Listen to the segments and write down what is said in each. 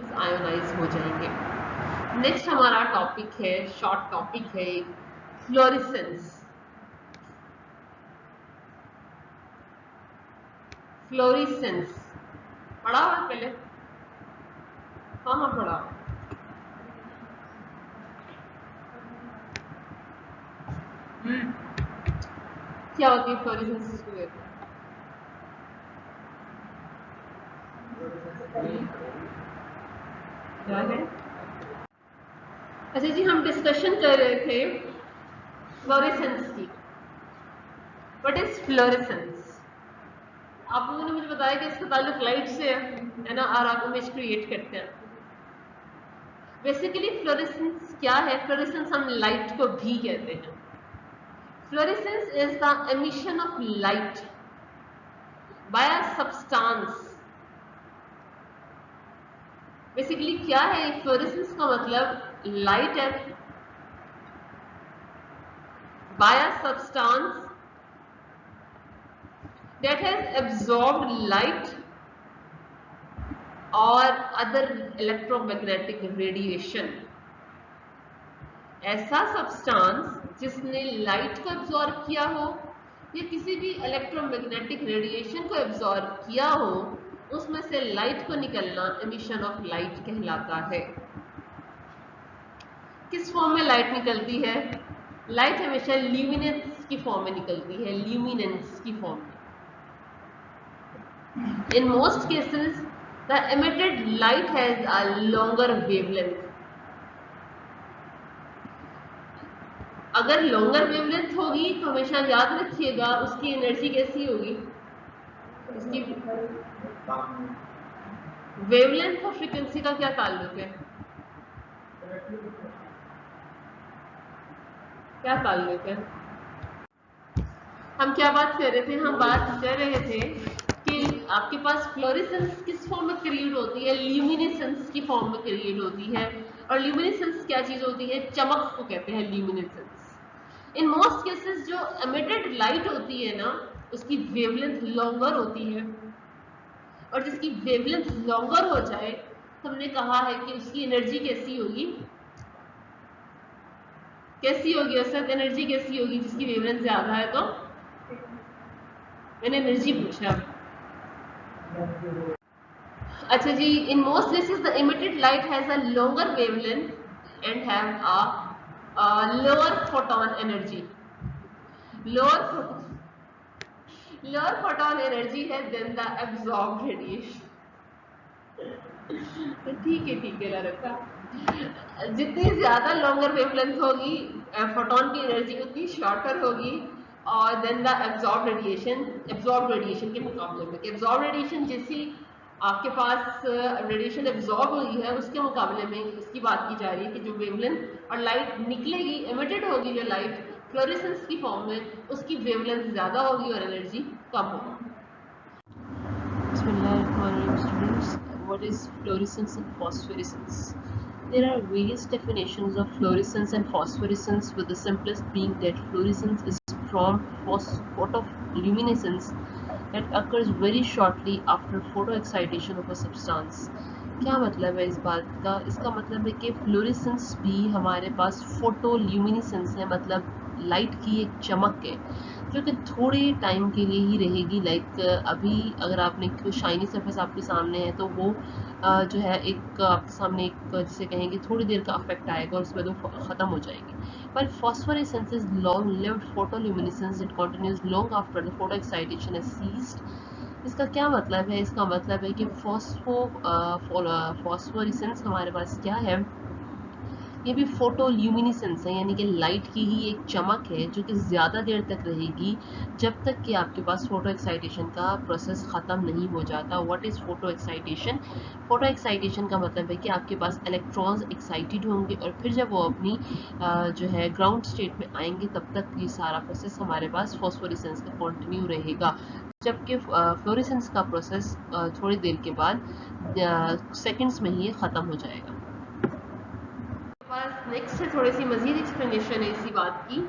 फ्लोरोसेंसेस ionise हो जाएंगे। Next हमारा टॉपिक है, शॉर्ट टॉपिक है फ्लोरेसेंस। फ्लोरेसेंस पढ़ा हुआ पहले? हाँ पढ़ा। क्या होती है फ्लोरेसेंस? क्या है? अच्छा जी, हम डिस्कशन कर रहे थे फ्लोरेसेंस की। What is fluorescence? आप लोगों ने मुझे बताया कि इसका ताल्लुक लाइट से है ना, और आप इमेज क्रिएट करते हैं। बेसिकली फ्लोरेसेंस क्या है? फ्लोरेसेंस हम लाइट को भी कहते हैं। Fluorescence is the emission of light by a substance. Basically क्या है फ्लोरेसेंस का मतलब? लाइट है by a substance that has absorbed light or other electromagnetic radiation। ऐसा सब्सटेंस जिसने लाइट को एब्जॉर्ब किया हो या किसी भी इलेक्ट्रोमैग्नेटिक रेडिएशन को एब्जॉर्ब किया हो, उसमें से लाइट को निकलना एमिशन ऑफ लाइट कहलाता है। किस फॉर्म में लाइट निकलती है? लाइट हमेशा ल्यूमिनेंस की फॉर्म में निकलती है, ल्यूमिनेंस की फॉर्म में। In most cases, the emitted light has a longer wavelength। अगर लॉन्गर वेवलेंथ होगी तो हमेशा याद रखिएगा उसकी एनर्जी कैसी होगी। उसकी वेवलेंथ और फ्रीक्वेंसी का क्या ताल्लुक है? क्या ताल्लुक है? हम क्या बात कर रहे थे? हम बात कर रहे थे कि आपके पास फ्लोरेसेंस किस फॉर्म में क्रिएट होती है? ल्यूमिनेसेंस की फॉर्म में क्रिएट होती है। और ल्यूमिनेसेंस क्या चीज होती है? चमक को कहते हैं ल्यूमिनेसेंस। इन मोस्ट केसेस जो एमिटेड लाइट होती है ना, उसकी वेवलेंथ लॉन्गर होती है, और जिसकी वेवलेंथ लॉन्गर हो जाए तो हमने कहा है कि उसकी एनर्जी कैसी होगी? कैसी होगी औसत एनर्जी कैसी होगी? जिसकी वेवलेंथ ज्यादा है तो मैंने एनर्जी पूछा। अच्छा जी, in most cases the emitted light has a longer wavelength and have a lower photon energy. Lower photon energy है देन द एब्जॉर्ब्ड रेडिएशन। ठीक है रखा। जितनी ज्यादा लॉन्गर वेवलेंथ होगी, फोटोन की एनर्जी उतनी शॉर्टर होगी, और देन द एब्जॉर्ब रेडिएशन के मुकाबले में। एब्जॉर्ब रेडिएशन जैसी आपके पास रेडिएशन एब्जॉर्ब हुई है, उसके मुकाबले में इसकी बात की जा रही है कि जो वेवलेंथ और लाइट निकलेगी, एमिटेड होगी जो लाइट फ्लोरेसेंस की फॉर्म में, उसकी वेवलेंथ ज्यादा होगी और एनर्जी कम होगी। Students, what is fluorescence and phosphorescence? There are various definitions of fluorescence and phosphorescence, with the simplest being that fluorescence is from photoluminescence that occurs very shortly after photoexcitation of a substance। क्या मतलब है इस बात का? इसका मतलब है कि फ्लोरेसेंस भी हमारे पास फोटोल्यूमिनेसेंस है, मतलब लाइट की एक चमक है जो कि थोड़े टाइम के लिए ही रहेगी। लाइक अभी अगर आपने कोई शाइनी सरफेस आपके सामने है तो वो जो है एक आपके सामने एक जिसे कहेंगे थोड़ी देर का इफेक्ट आएगा और उसके बाद वो ख़त्म हो जाएगी। पर phosphorescence is long lived photoluminescence it continues long after the photo excitation has ceased. इसका क्या मतलब है? इसका मतलब है कि फॉस्फोरेसेंस हमारे पास क्या है? ये भी फोटोल्यूमिनेसेंस है, यानी कि लाइट की ही एक चमक है जो कि ज़्यादा देर तक रहेगी जब तक कि आपके पास फोटो एक्साइटेशन का प्रोसेस ख़त्म नहीं हो जाता। What is photo excitation? Photo excitation का मतलब है कि आपके पास इलेक्ट्रॉन्स एक्साइटेड होंगे और फिर जब वो अपनी जो है ग्राउंड स्टेट में आएंगे तब तक ये सारा प्रोसेस हमारे पास फॉस्फोरेसेंस का कंटिन्यू रहेगा, जबकि फ्लोरेसेंस का प्रोसेस थोड़ी देर के बाद सेकेंड्स में ही ख़त्म हो जाएगा। नेक्स्ट है थोड़ी सी मजीद एक्सप्लेनेशन है इसी बात की।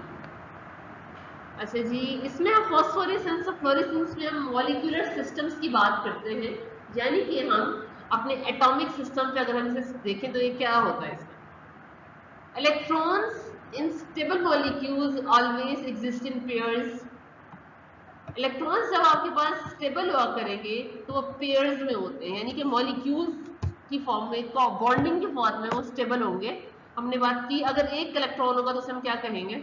अच्छा जी, इसमें हम फॉस्फोरेसेंस और फ्लोरेसेंस में हम मॉलिक्यूलर सिस्टम्स की बात करते हैं, यानी कि हम अपने एटॉमिक सिस्टम पे अगर हम इसे देखें तो ये क्या होता है इसमें, electrons in stable molecules always exist in pairs. Electrons जब आपके पास स्टेबल हुआ करेंगे तो वो पेयर्स में होते हैं, यानी कि मॉलिक्यूल्स की फॉर्म में, बॉन्डिंग की फॉर्म में वो स्टेबल होंगे। हमने बात की अगर एक इलेक्ट्रॉन होगा तो उसे हम क्या कहेंगे,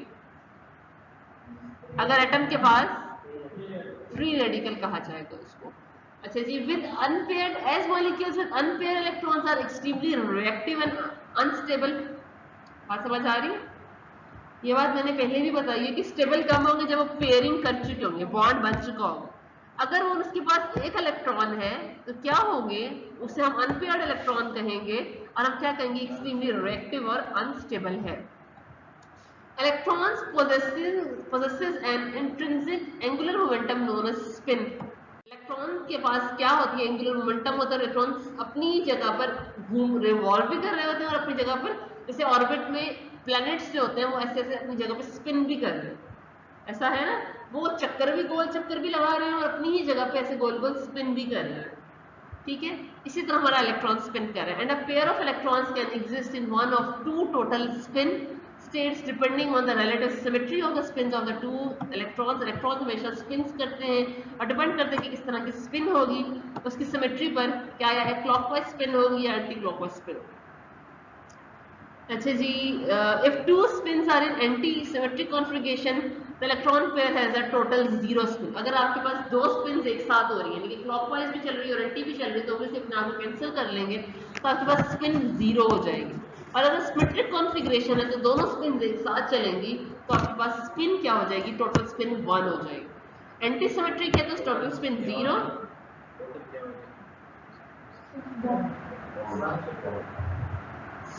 अगर एटम के पास फ्री रेडिकल कहा जाएगा उसको। अच्छा जी, with unpaired edge molecules with unpaired electrons are extremely reactive and unstable. बात समझ आ रही है? ये बात मैंने पहले भी बताई है कि स्टेबल कब होंगे, जब वो पेयरिंग कर चुके होंगे, बॉन्ड बन चुका होगा। अगर वो उसके पास एक इलेक्ट्रॉन है तो क्या होंगे, उसे हम अनपेयर्ड इलेक्ट्रॉन कहेंगे और हम क्या कहेंगे, एक्सट्रीमली रिएक्टिव और अनस्टेबल है। Electrons possesses an intrinsic angular momentum known as spin. Electron के पास क्या होती है, एंगुलर मोमेंटम होता है। इलेक्ट्रॉन्स अपनी जगह पर घूम रिवॉल्व भी कर रहे होते हैं और अपनी जगह पर, जैसे ऑर्बिट में प्लैनेट्स जो होते हैं वो ऐसे ऐसे अपनी जगह पर स्पिन भी कर रहे हैं, ऐसा है ना, वो चक्कर भी, गोल चक्कर भी लगा रहे हैं और अपनी ही जगह पे ऐसे गोल गोल स्पिन भी कर रहे हैं। ठीक है, इसी तरह हमारा इलेक्ट्रॉन स्पिन कर रहा है। And a pair of electrons can exist in one of two total spin states depending on the relative symmetry of the spins of the two electrons. Electron हमेशा स्पिन्स करते हैं और डिपेंड करते हैं कि किस तरह की स्पिन होगी उसकी सिमेट्री पर, क्या है, क्लॉकवाइज स्पिन होगी या एंटी क्लॉकवाइज स्पिन होगी। अच्छा जी, if two spins are in anti-symmetric configuration, the electron pair has a total zero spin. अगर आपके पास दो स्पिन्स एक साथ हो रही है, यानी कि क्लॉकवाइज भी चल रही है और एंटी भी चल रही है, तो हम अपने आप को कैंसिल कर लेंगे तो आपके पास स्पिन जीरो हो जाएगी। और अगर सिमेट्रिक कॉन्फ़िगरेशन है तो दोनों स्पिन एक साथ चलेंगी तो आपके पास स्पिन क्या हो जाएगी, टोटल स्पिन 1 हो जाएगी। एंटी सिमेट्रिक है तो टोटल स्पिन 0,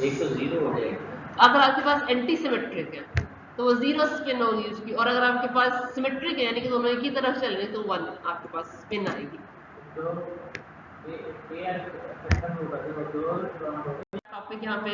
एक तो 0 हो जाएगा। अगर आपके पास एंटी सिमेट्रिक है तो वो 0 स्पिन होगी उसकी, और अगर आपके पास सिमेट्रिक है यानी कि दोनों एक ही तरफ चल रहे हैं तो 1 आपके पास स्पिन आएगी। तो ये खत्म होगा तो टॉपिक यहाँ पे